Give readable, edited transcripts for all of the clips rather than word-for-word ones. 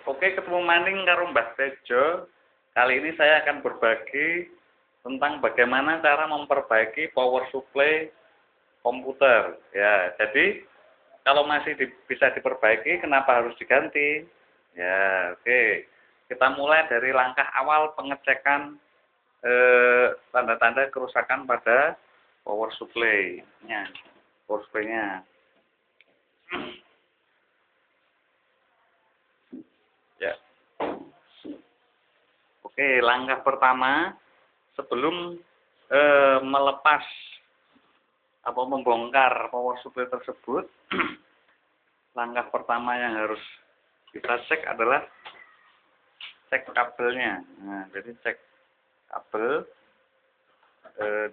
Oke, ketemu maning karo Mbah Tejo. Kali ini saya akan berbagi tentang bagaimana cara memperbaiki power supply komputer. Ya, jadi kalau masih bisa diperbaiki, kenapa harus diganti? Ya, oke. Kita mulai dari langkah awal pengecekan tanda-tanda kerusakan pada power supply-nya. Power supply-nya. Ya. Oke, langkah pertama sebelum melepas atau membongkar power supply tersebut, langkah pertama yang harus kita cek adalah cek kabelnya. Nah, jadi cek kabel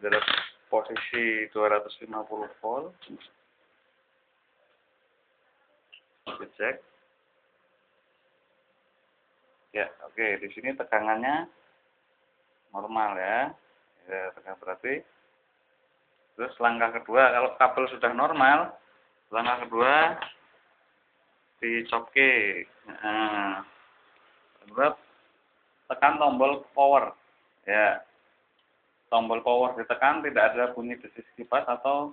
dalam posisi 250 volt. Dicek. Ya, oke. Di sini tegangannya normal ya. Ya, tegangan berarti. Terus langkah kedua, kalau kabel sudah normal, langkah kedua dicoke. Nah, kedua tekan tombol power. Ya, tombol power ditekan, tidak ada bunyi desis kipas atau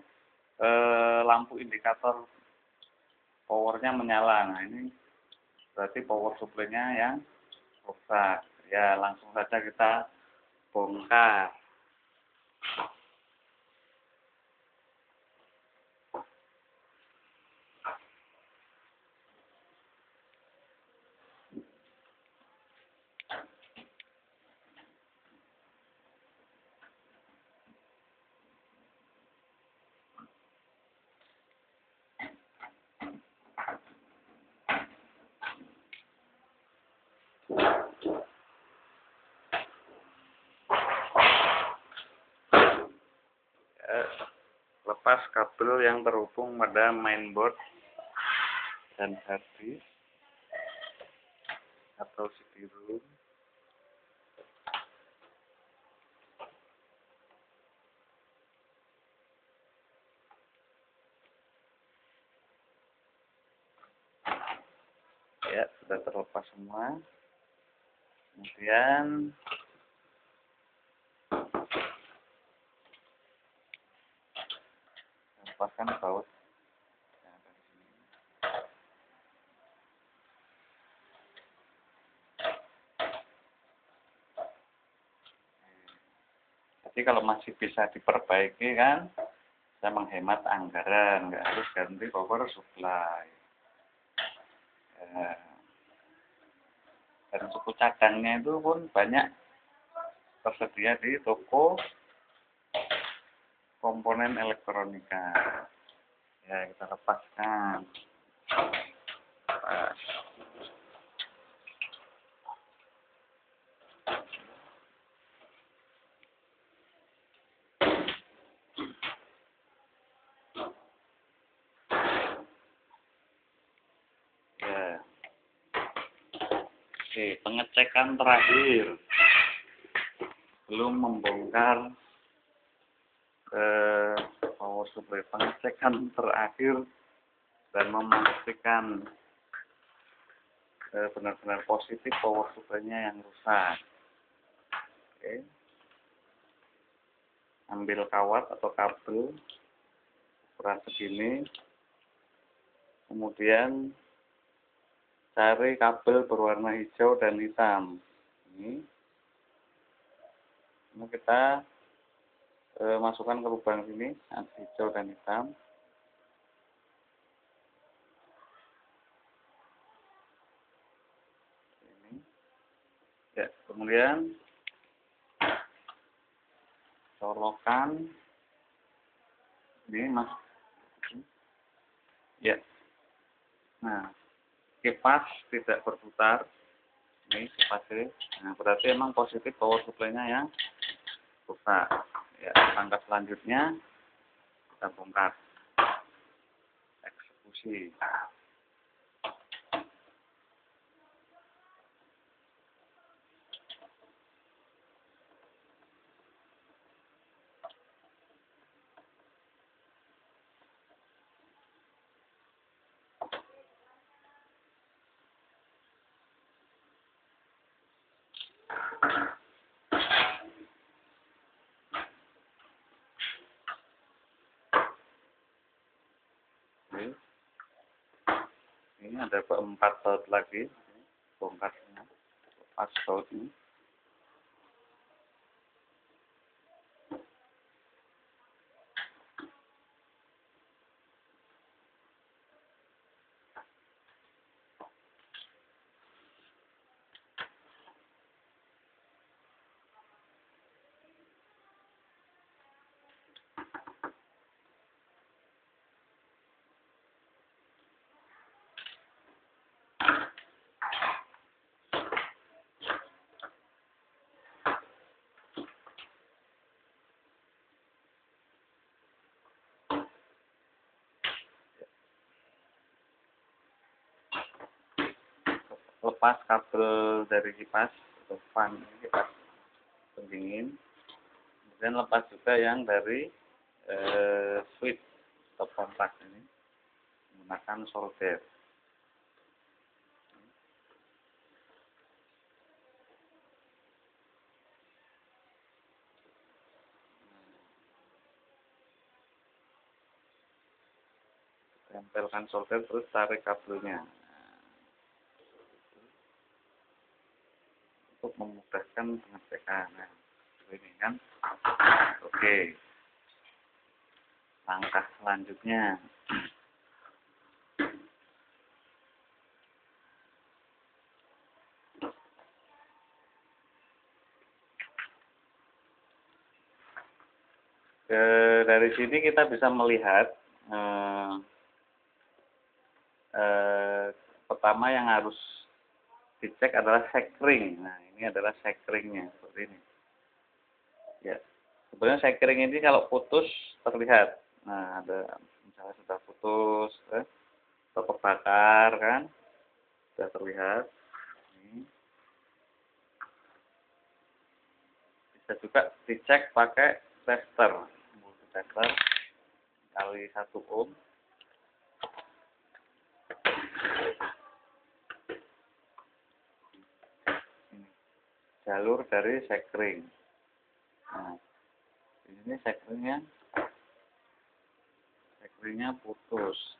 lampu indikator powernya menyala. Nah, ini berarti power supply-nya yang rusak. Ya, langsung saja kita bongkar. Lepas kabel yang terhubung pada mainboard dan hard disk atau CD-ROM. Ya, sudah terlepas semua. Kemudian lepaskan baut yang ada di sini. Jadi kalau masih bisa diperbaiki kan, saya menghemat anggaran, nggak harus ganti power supply. Ya. Dan suku cadangnya itu pun banyak tersedia di toko komponen elektronika. Ya, kita lepaskan. Lepas. Ya. Oke, pengecekan terakhir belum membongkar power supply. Pengecekan terakhir dan memastikan benar-benar positif power supply-nya yang rusak. Oke. Ambil kawat atau kabel ukuran segini, kemudian cari kabel berwarna hijau dan hitam. Ini kita masukkan ke lubang sini, hijau dan hitam. Ini. Ya, kemudian colokan ini mas. Ya. Nah, kipas tidak berputar. Ini kipasnya. Nah, berarti emang positif power supply-nya yang rusak. Ya, langkah selanjutnya kita bongkar. Eksekusi. Ini ada 4 baut lagi, bongkar semua, lepas bautnya. Lepas kabel dari kipas atau fan, kipas pendingin, kemudian lepas juga yang dari switch atau kontak ini menggunakan solder. Tempelkan solder terus tarik kabelnya untuk memudahkan pengecekan. Nah, ini kan. Oke. Langkah selanjutnya, dari sini kita bisa melihat pertama yang harus dicek adalah sekring. Nah, ini adalah sekringnya seperti ini. Ya, sebenarnya sekring ini kalau putus terlihat. Nah, ada misalnya sudah putus, atau terbakar kan, sudah terlihat. Ini. Bisa juga dicek pakai tester, multitester kali 1 ohm. Jalur dari sekring. Nah, ini sekringnya putus.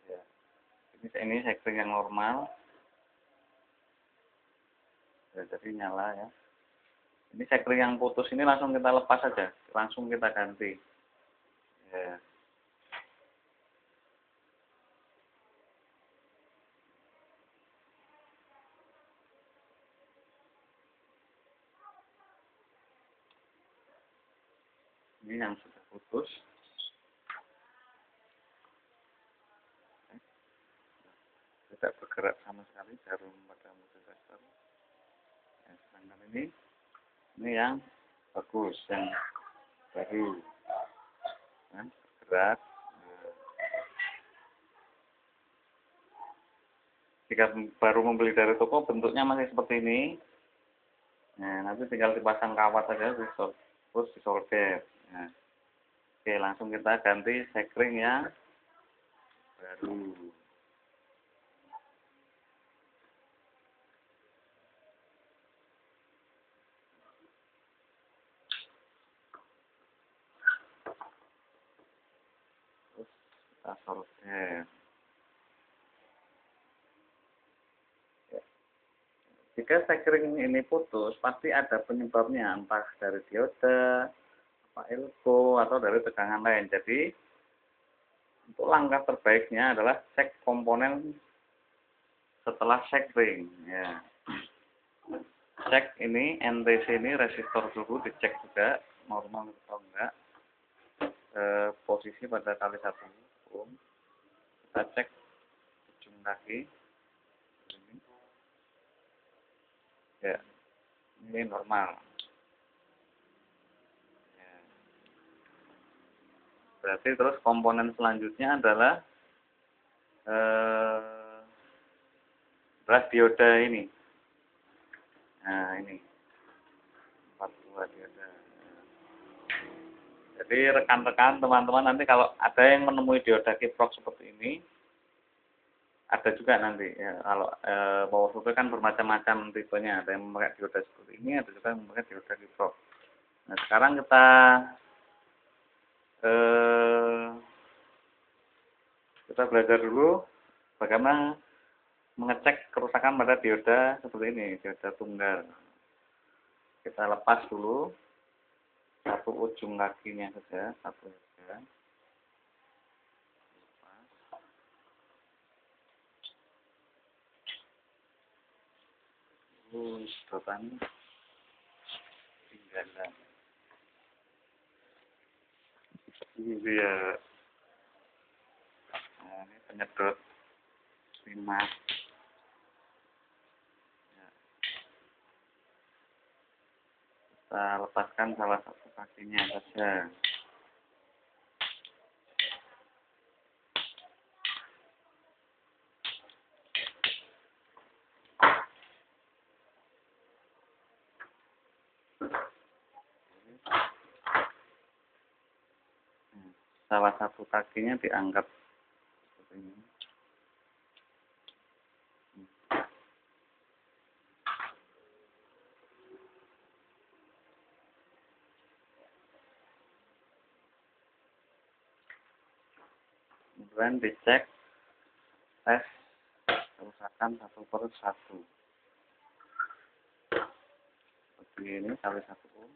Ya, ini sekring yang normal. Ya, jadi nyala ya. Ini sekring yang putus ini langsung kita lepas saja, langsung kita ganti. Ya. Ini yang sudah putus. Tidak bergerak sama sekali jarum pada multitester. Ya, sedangkan ini yang bagus, yang baru, kan, bergerak. Jika baru membeli dari toko, bentuknya masih seperti ini. Nah, nanti tinggal dipasang kawat saja, terus disolder. Nah, oke, langsung kita ganti sekring yang baru. Terus kita solder. Ya. Jika sekring ini putus, pasti ada penyebabnya, entah dari dioda, elko, atau dari tegangan lain. Jadi, untuk langkah terbaiknya adalah cek komponen setelah sekring. Ya. Cek ini, NTC ini, resistor dulu, dicek juga, normal atau enggak. Posisi pada kali 1 ohm. Kita cek ujung kaki. Ini. Ya, ini normal. Ya. Berarti terus komponen selanjutnya adalah dioda ini. Nah, ini 42 dioda. Jadi rekan-rekan, teman-teman, nanti kalau ada yang menemui dioda kiprok seperti ini, ada juga nanti ya, kalau power supply kan bermacam-macam tipenya, ada yang memakai dioda seperti ini, ada juga yang memakai dioda kiprok. Nah, sekarang kita Kita belajar dulu bagaimana mengecek kerusakan pada dioda seperti ini, dioda tunggal. Kita lepas dulu satu ujung kakinya saja, satu saja. Sedotan tinggalan. Ini dia. Nah, ini penyedot limas. Ya. Kita lepaskan salah satu kakinya saja. Salah satu kakinya diangkat seperti ini. Kemudian dicek tes kerusakan satu per satu. Seperti ini kali 1 ohm.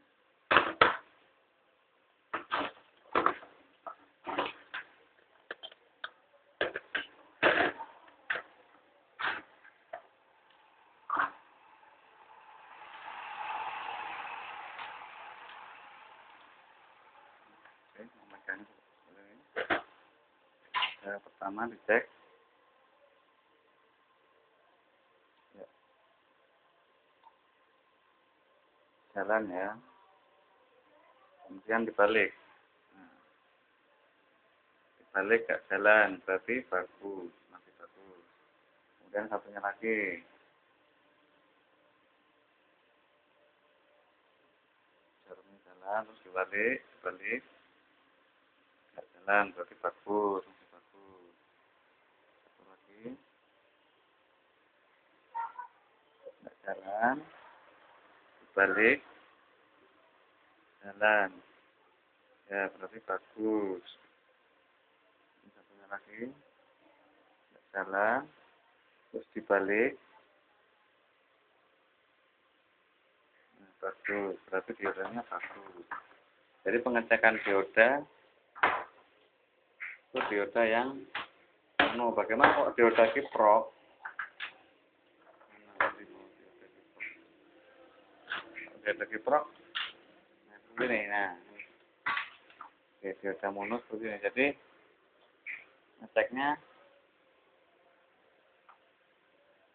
Oke, memegangnya seperti ini. Pertama dicek. Ya. Jalan ya. Kemudian dibalik. Nah, dibalik gak jalan, berarti bagus, masih bagus. Kemudian satunya lagi. Jarumnya jalan, terus dibalik, gak jalan, berarti bagus, masih bagus. Satu lagi. Gak jalan, dibalik, jalan. Ya, berarti bagus. Ini satunya lagi. Gak jalan, terus dibalik. Nah, bagus, berarti diodanya bagus. Jadi pengecekan dioda itu dioda yang bagaimana kok dioda kiprok? Dioda kiprok nah seperti ini. Nah, dioda mono seperti ini. Jadi ngeceknya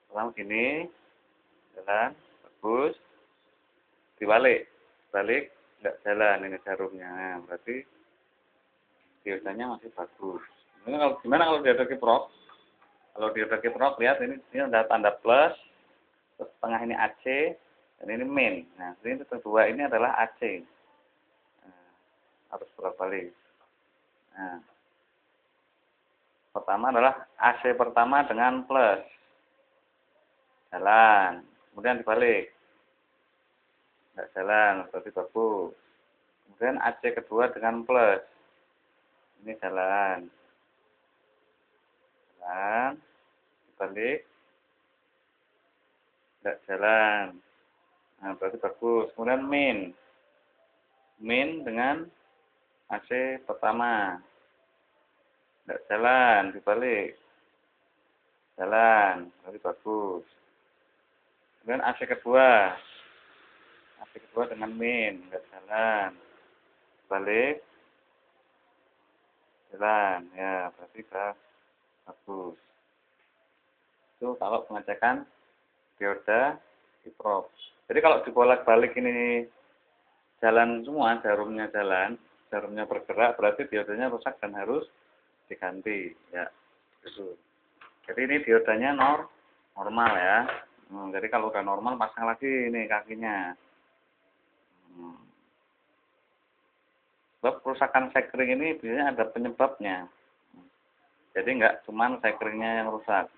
pertama gini, jalan bagus, dibalik nggak jalan, ini jarumnya. Nah, berarti diodanya masih bagus. Ini kalau gimana kalau dioda kiprok? Kalau dioda kiprok, lihat ini ada tanda plus, terus tengah ini AC, dan ini min. Nah, ini kedua ini adalah AC. Nah, harus bolak-balik. Nah, pertama adalah AC pertama dengan plus, jalan. Kemudian dibalik, nggak jalan, berarti bagus. Kemudian AC kedua dengan plus, ini jalan, dibalik, nggak jalan. Nah, berarti bagus. Kemudian min dengan AC pertama, nggak jalan, dibalik, jalan, berarti bagus. Kemudian AC kedua dengan min, nggak jalan, balik, jalan, ya berarti bagus. Itu kalau pengecekan dioda kiprok. Jadi kalau dibolak-balik ini jalan semua, jarumnya bergerak, berarti diodanya rusak dan harus diganti, ya. Gitu. Jadi ini diodanya normal ya. Jadi kalau udah normal pasang lagi ini kakinya. Sebab kerusakan sekring ini biasanya ada penyebabnya. Jadi nggak cuma sekringnya yang rusak.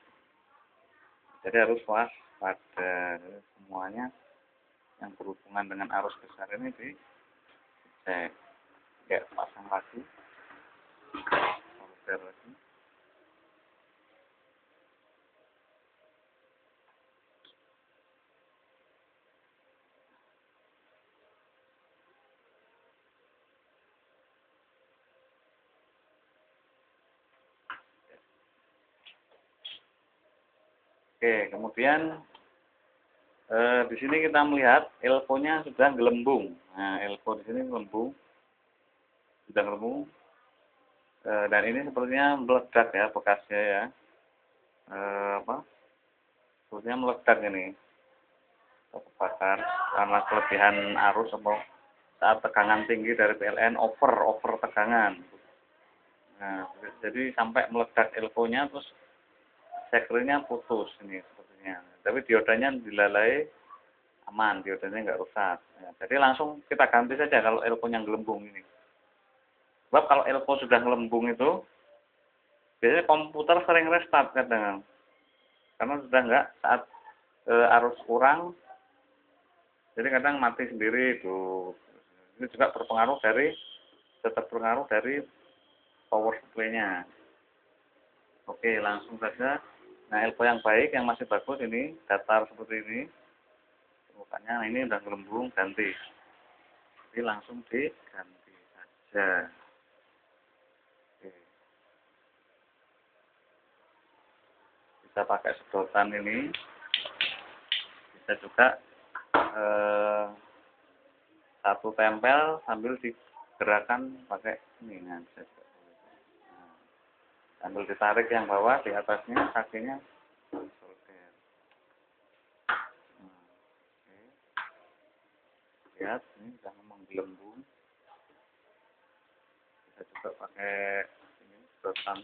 Jadi harus waspada. Semuanya yang berhubungan dengan arus besar ini dicek. Ya, pasang lagi. Solder lagi. Oke, kemudian di sini kita melihat elko-nya sudah gelembung. Nah, elko di sini gelembung, sudah gelembung. Dan ini sepertinya meledak ya bekasnya ya. Sepertinya meledak ini, terbakar karena kelebihan arus atau saat tegangan tinggi dari PLN over tegangan. Nah, jadi sampai meledak elko-nya terus sekretnya putus ini sepertinya. Tapi diodanya dilalai aman, diodanya nggak rusak. Ya, jadi langsung kita ganti saja kalau elko-nya gelembung ini. Sebab kalau elko sudah gelembung itu, biasanya komputer sering restart kadang. Karena sudah nggak saat arus kurang, jadi kadang mati sendiri itu. Ini juga tetap berpengaruh dari power supply-nya. Oke, langsung saja. Nah, elko yang baik, yang masih bagus ini, datar seperti ini. Mukanya ini udah gelembung, ganti. Jadi langsung diganti saja. Oke. Bisa pakai sedotan ini. Bisa juga satu tempel sambil digerakkan pakai ini. Nah, bisa juga. Nah, sambil ditarik yang bawah di atasnya, kakinya solder. Nah, oke. Lihat, ini sudah menggelembung. Bisa juga pakai ini sedotan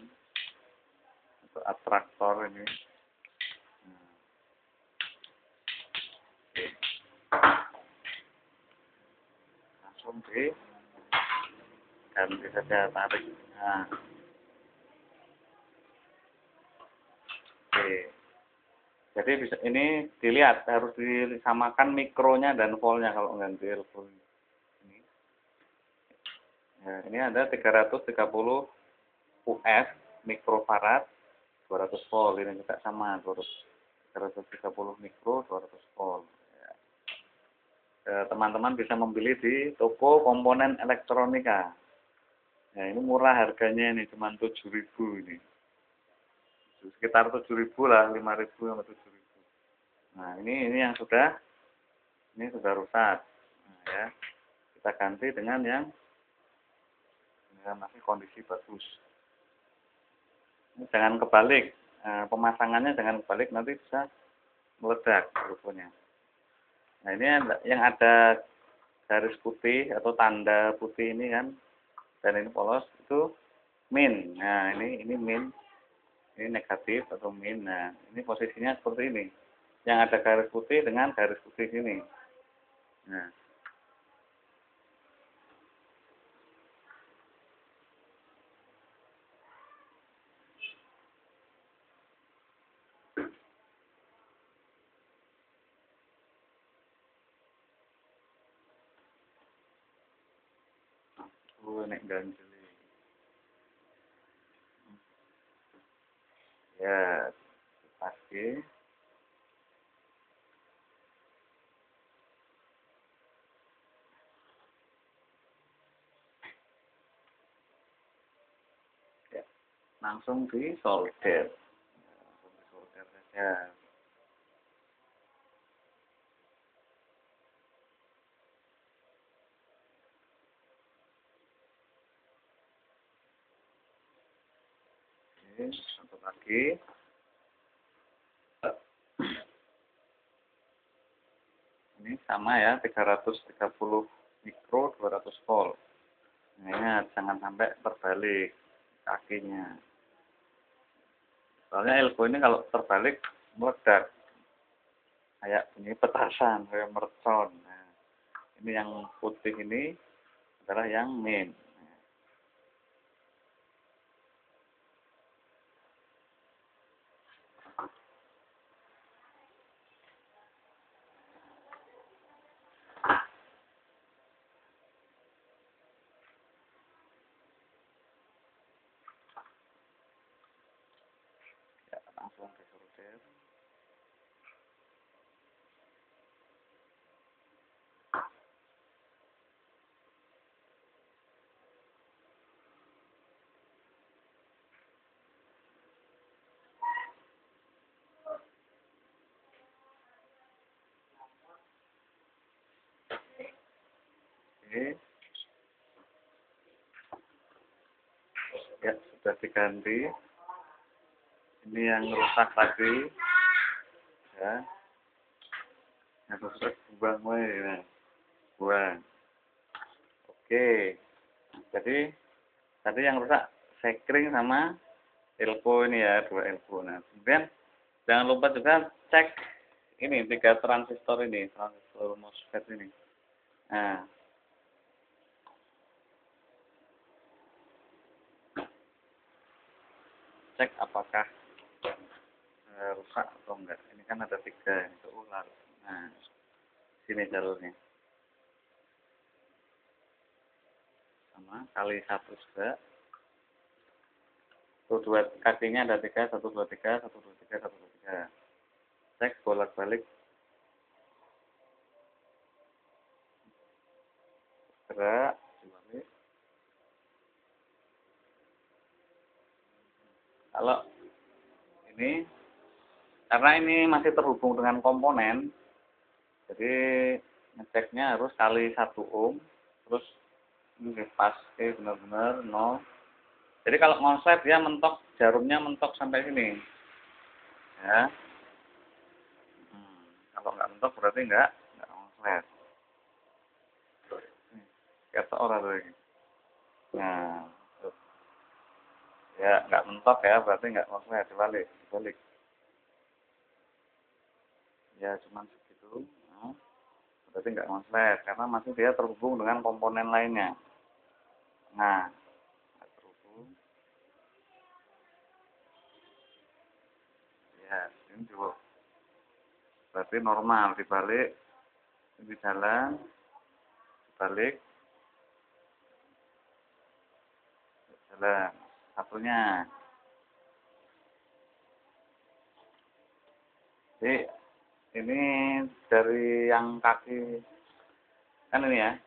untuk atraktor ini. Nah, oke. Langsung diganti saja, tarik. Nah, oke. Jadi bisa ini dilihat harus disamakan mikronya dan voltnya kalau ganti elko ini. Ya, ini ada 330 US mikrofarad 200 volt, ini juga sama 330 mikro 200 volt. Teman-teman bisa membeli di toko komponen elektronika. Nah, ini murah harganya ini cuma 7.000 ini. Sekitar 7.000 lah, 5.000 sampai 7.000. Nah, ini yang sudah rusak. Nah, ya. Kita ganti dengan yang masih kondisi bagus. Ini jangan kebalik. Pemasangannya jangan kebalik, nanti bisa meledak rupanya. Nah, ini yang ada garis putih atau tanda putih ini kan, dan ini polos itu min. Nah, ini min, ini negatif atau min. Nah, ini posisinya seperti ini. Yang ada garis putih dengan garis putih ini. Nah, nek ganjeli. Ya, pasti. Ya, langsung di solder. Langsung di solder saja. Oke, satu lagi. Ini sama ya, 330 mikro 200 volt. Nah, ingat jangan sampai terbalik kakinya. Soalnya elko ini kalau terbalik meledak. Kayak bunyi petasan, kayak mercon. Nah, ini yang putih ini adalah yang main. Ya, langsung disolder. Oke. Ya, sudah diganti. Ini yang rusak tadi. Ya. Yang rusak buang, ya. Buang. Oke. Jadi tadi yang rusak sekring sama elko ini ya, 2 elko. Nah, kemudian jangan lupa juga cek ini 3 transistor ini, transistor MOSFET ini. Nah, cek apakah rusak atau enggak. Ini kan ada 3 itu ular. Nah, sini jalurnya. Sama kali 1 juga. Tuh 2 kakinya ada 3, 1 2 3, 1 2 3, 1 2 3. Cek bolak-balik. Gerak, dibalik. Kalau ini karena ini masih terhubung dengan komponen, jadi ngeceknya harus kali 1 ohm, terus ini pas benar-benar 0. Jadi kalau ngonslet dia mentok, jarumnya mentok sampai sini, ya. Kalau nggak mentok berarti nggak ngonslet. Ketok orang tuh ini. Nah, tuh. Ya nggak mentok ya, berarti nggak ngonslet, dibalik. Ya cuman segitu. Nah, berarti nggak ngonslet karena masih dia terhubung dengan komponen lainnya. Nah, nggak terhubung. Ya, ini juga berarti normal, dibalik, ini jalan, dibalik, jalan. Satunya. Jadi ini dari yang kaki kan ini ya,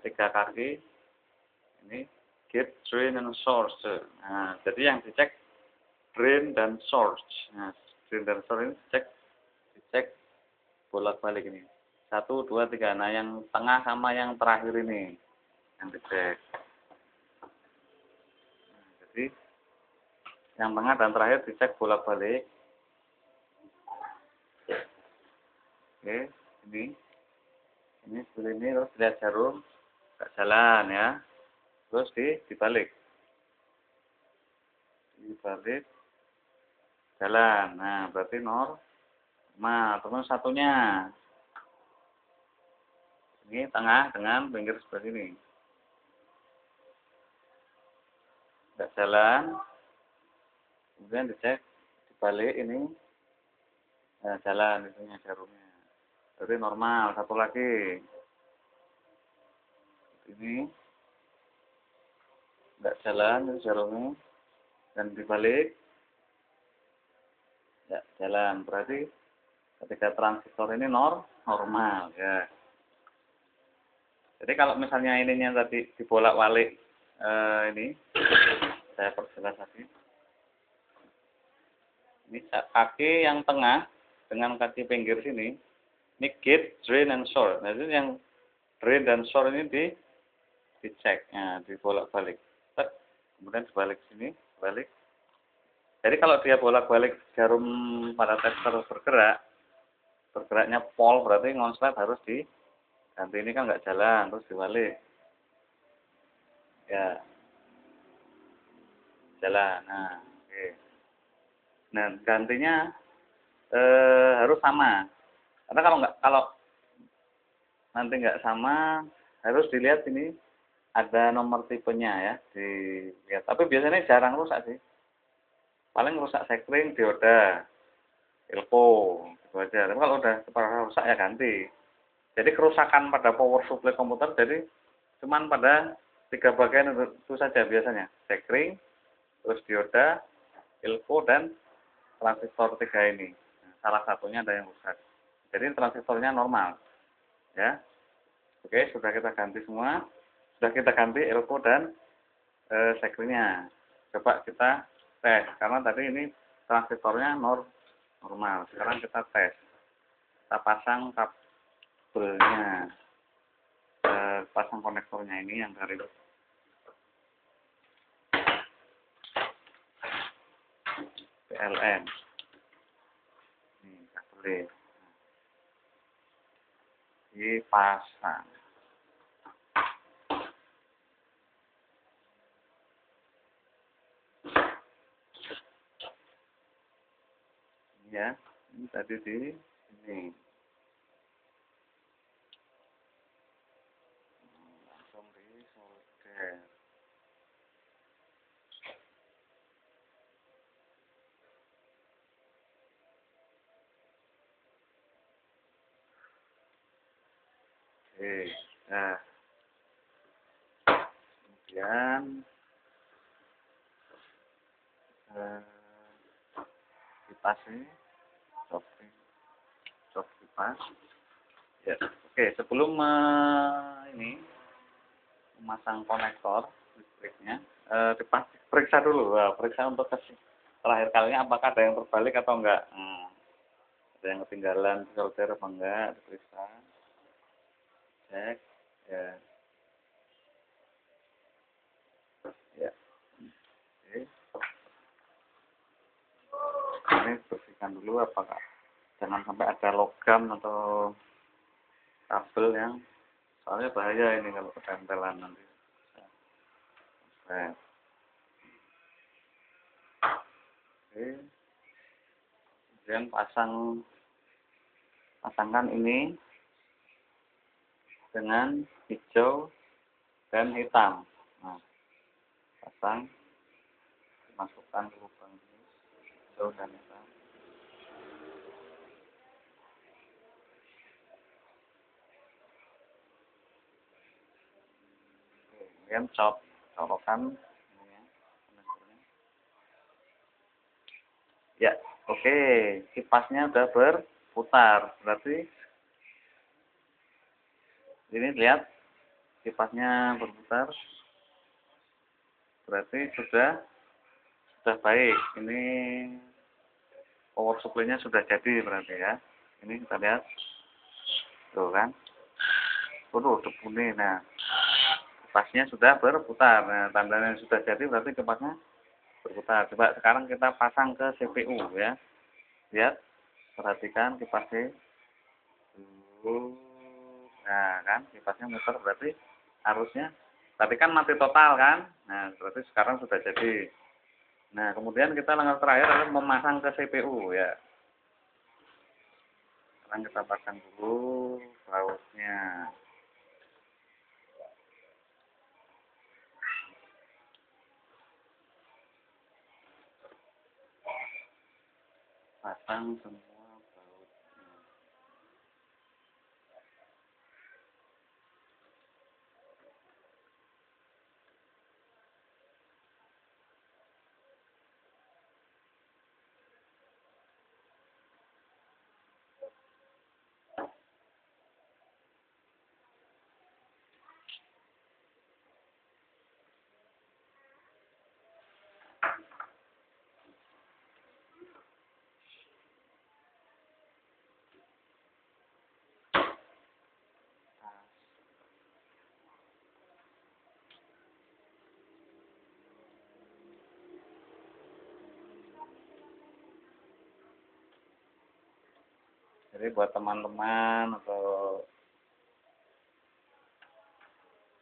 3 kaki. Ini gate, drain, dan source. Nah, jadi yang dicek drain dan source. Nah, drain dan source ini dicek bolak-balik ini. 1, 2, 3. Nah, yang tengah sama yang terakhir ini yang dicek. Nah, jadi yang tengah dan terakhir dicek bolak-balik. Oke, ini seperti ini terus lihat jarum nggak jalan ya. Terus dibalik jalan. Nah, berarti normal. Terus satunya ini tengah dengan pinggir seperti ini nggak jalan, kemudian dicek dibalik ini jalan itunya jarumnya, berarti normal. Satu lagi ini nggak jalan itu jarumnya dan dibalik nggak jalan, berarti ketika transistor ini normal ya. Jadi kalau misalnya ininya tadi dibolak-balik ini saya perjelas lagi. Ini kaki yang tengah dengan kaki pinggir sini, ini gate, drain, and source. Nah, itu yang drain dan source ini dicek, nah, dibolak-balik. Kemudian dibalik sini, balik. Jadi kalau dia bolak-balik jarum pada tester bergeraknya pol, berarti ngonslet harus diganti. Ini kan nggak jalan, terus dibalik. Ya, jalan. Nah, oke. Nah, gantinya harus sama. Karena kalau nanti nggak sama, harus dilihat ini ada nomor tipenya ya, dilihat. Tapi biasanya jarang rusak sih. Paling rusak sekring, dioda, elko, gitu aja. Tapi kalau udah parah rusak ya ganti. Jadi kerusakan pada power supply komputer jadi cuman pada 3 bagian itu saja biasanya. Sekring, terus dioda, elko, dan transistor 3 ini. Nah, salah satunya ada yang rusak. Jadi transistornya normal. Ya. Oke, sudah kita ganti semua. Sudah kita ganti elko dan sekringnya. Coba kita tes, karena tadi ini transistornya normal. Sekarang kita tes. Kita pasang kabelnya. pasang konektornya ini yang dari PLN. Ini kabelnya dipasang. Ya, ini tadi di sini. Langsung di solder. Oke, nah kemudian kipas ini, cok kipas. Ya, oke. Sebelum ini memasang konektor listriknya, diperiksa dulu, periksa untuk terakhir kalinya apakah ada yang terbalik atau enggak. Ada yang ketinggalan solder apa enggak, diperiksa, cek, ya, ya. Oke. Ini bersihkan dulu apakah jangan sampai ada logam atau kabel yang soalnya bahaya ini kalau ketempelan nanti. Oke. Kemudian pasangkan ini dengan hijau dan hitam. Nah, pasang, masukkan ke lubang ini, hijau dan hitam. Kemudian colokan ini ya, konektornya. Ya, oke. Kipasnya udah berputar. Berarti ini lihat kipasnya berputar. Berarti sudah baik. Ini power supply-nya sudah jadi berarti ya. Ini kita lihat. Tuh kan. Tuh debu nih. Nah, kipasnya sudah berputar. Nah, tandanya sudah jadi berarti kipasnya berputar. Coba sekarang kita pasang ke CPU ya. Lihat, perhatikan kipasnya. Nah, kan kipasnya muter berarti harusnya tadi kan mati total kan. Nah, berarti sekarang sudah jadi. Nah, kemudian kita langkah terakhir adalah memasang ke CPU ya. Sekarang kita pasang dulu bautnya. Pasang semua bautnya. Jadi buat teman-teman atau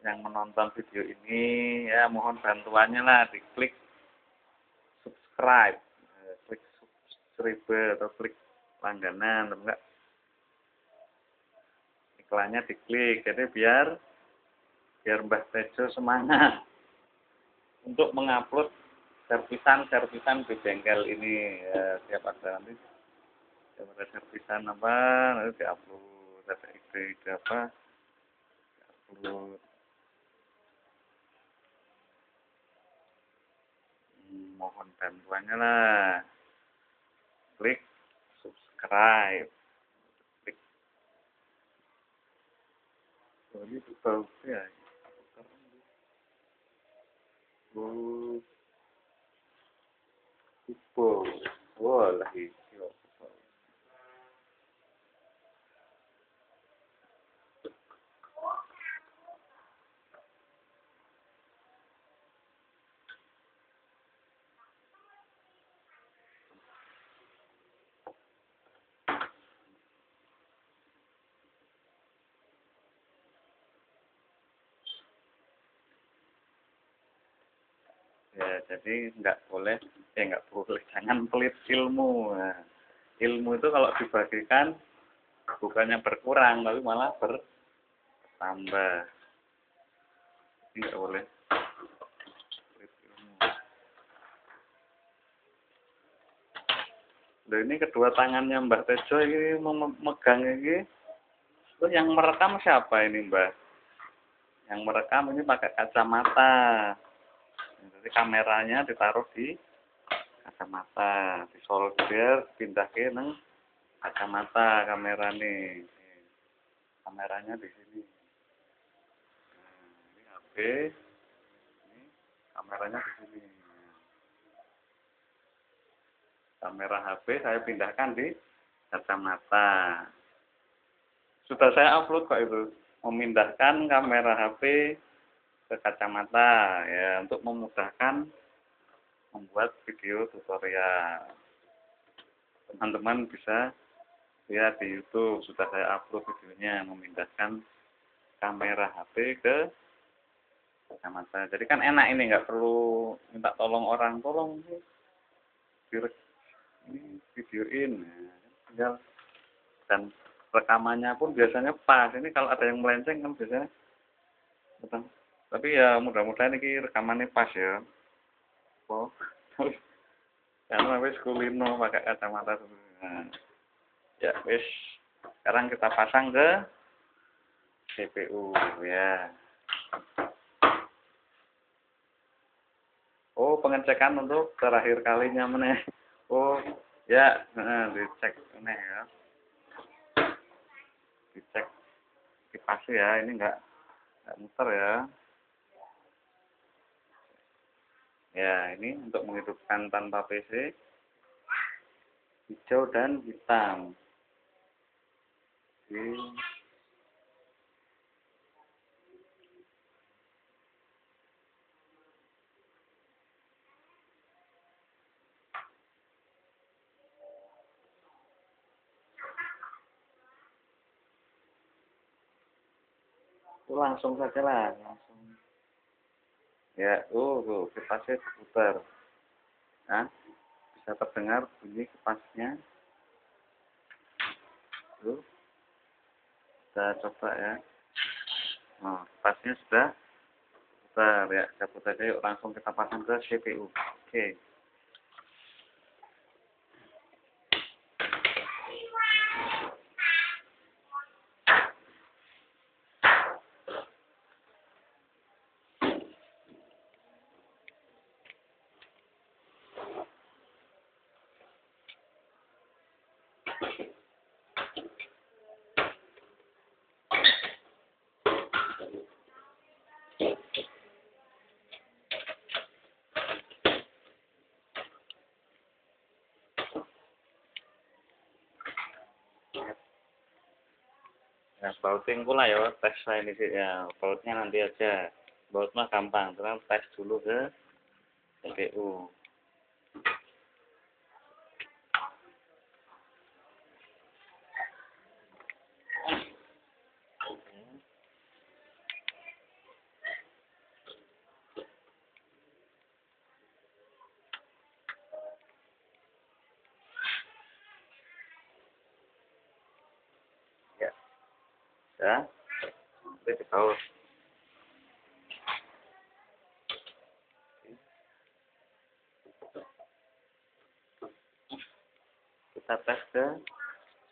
yang menonton video ini ya mohon bantuannya lah, diklik subscribe, klik subscribe atau klik langganan atau enggak iklannya diklik. Jadi biar Mbah Tejo semangat untuk mengupload servisan di bengkel ini ya, siap ada nanti siap ada servisan apa nanti diupload, ada ide apa diupload. Mohon bantuannya lah, klik subscribe, klik ini bagus ya. Wah, lagi. Ya, jadi nggak boleh, jangan pelit ilmu. Nah, ilmu itu kalau dibagikan bukannya berkurang, tapi malah bertambah. Jadi nggak boleh pelit ilmu. Loh, ini kedua tangannya Mbah Tejo ini memegang ini. Terus yang merekam siapa ini, Mbah? Yang merekam ini pakai kacamata. Jadi kameranya ditaruh di kacamata, disolder, pindah ke neng kacamata kamera nih. Kameranya di sini. Nah, ini HP, ini kameranya di sini. Kamera HP saya pindahkan di kacamata. Sudah saya upload kok itu, memindahkan kamera HP ke kacamata ya untuk memudahkan membuat video tutorial. Teman-teman bisa lihat di YouTube, sudah saya upload videonya memindahkan kamera HP ke kacamata. Jadi kan enak, ini nggak perlu minta tolong orang, tolong ini videoin, tinggal, dan rekamannya pun biasanya pas. Ini kalau ada yang melenceng kan biasanya, betul. Tapi ya mudah-mudahan ini rekamannya pas ya. Oh, karena wis kulino pakai kacamata. Nah, ya wis, sekarang kita pasang ke CPU ya. Oh, pengecekan untuk terakhir kalinya meneh. Oh, ya, dicek meneh ya. Dicek kipas ya, ini enggak muter ya. Ya, ini untuk menghidupkan tanpa PC, hijau dan hitam. Oke. Langsung saja lah, langsung. Ya, tuh kipasnya diputar. Nah, bisa terdengar bunyi kipasnya. Tuh, kita coba ya. Nah, kipasnya sudah putar ya. Cabut aja yuk, langsung kita pasang ke CPU. Oke. Ya, bauting pula ya, tes ini sih ya, bautnya nanti aja. Baut mah gampang, terus tes dulu ke CPU. Ya, ya, nanti dibaut. Kita tes ke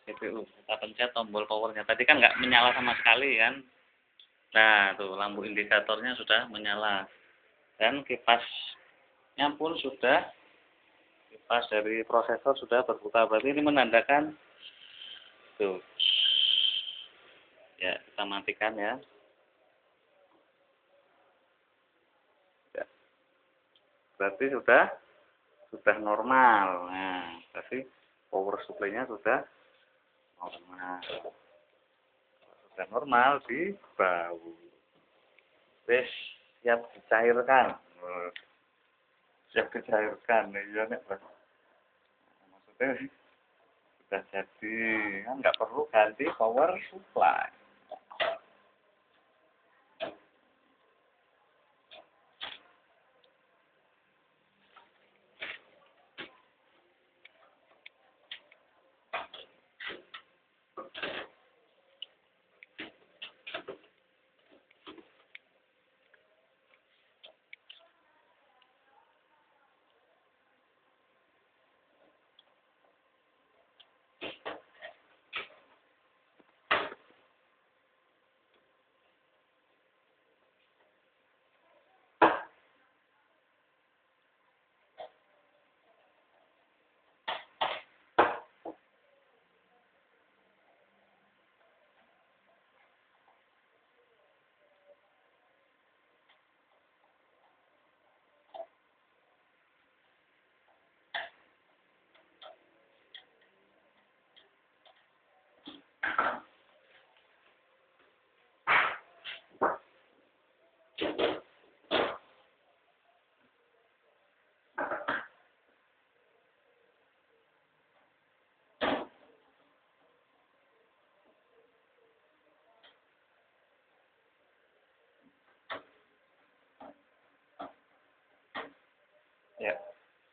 CPU. Kita pencet tombol powernya. Tadi kan nggak menyala sama sekali kan. Nah, tuh lampu indikatornya sudah menyala. Dan kipasnya pun sudah, kipas dari prosesor sudah berputar. Berarti ini menandakan, tuh. Ya, kita matikan ya. Ya. Berarti sudah normal. Nah, berarti power supply-nya sudah normal. Sudah normal di bawah. Wis siap dicairkan. Siap dicairkan. Iya nek, maksudnya sudah jadi, kan nggak perlu ganti power supply.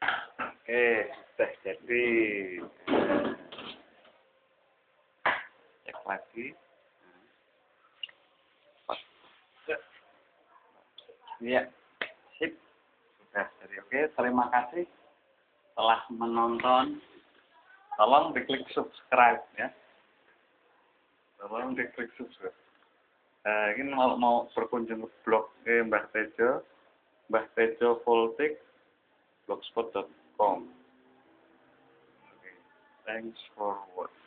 Oke, sudah jadi. Cek lagi. Iya, sip. Sudah jadi. Oke, terima kasih telah menonton. Tolong diklik subscribe ya. Tolong diklik subscribe. Ini mau berkunjung ke blog Mbah Tejo, Mbah Tejo Voltik, blogspot.com. Okay. Thanks for watching.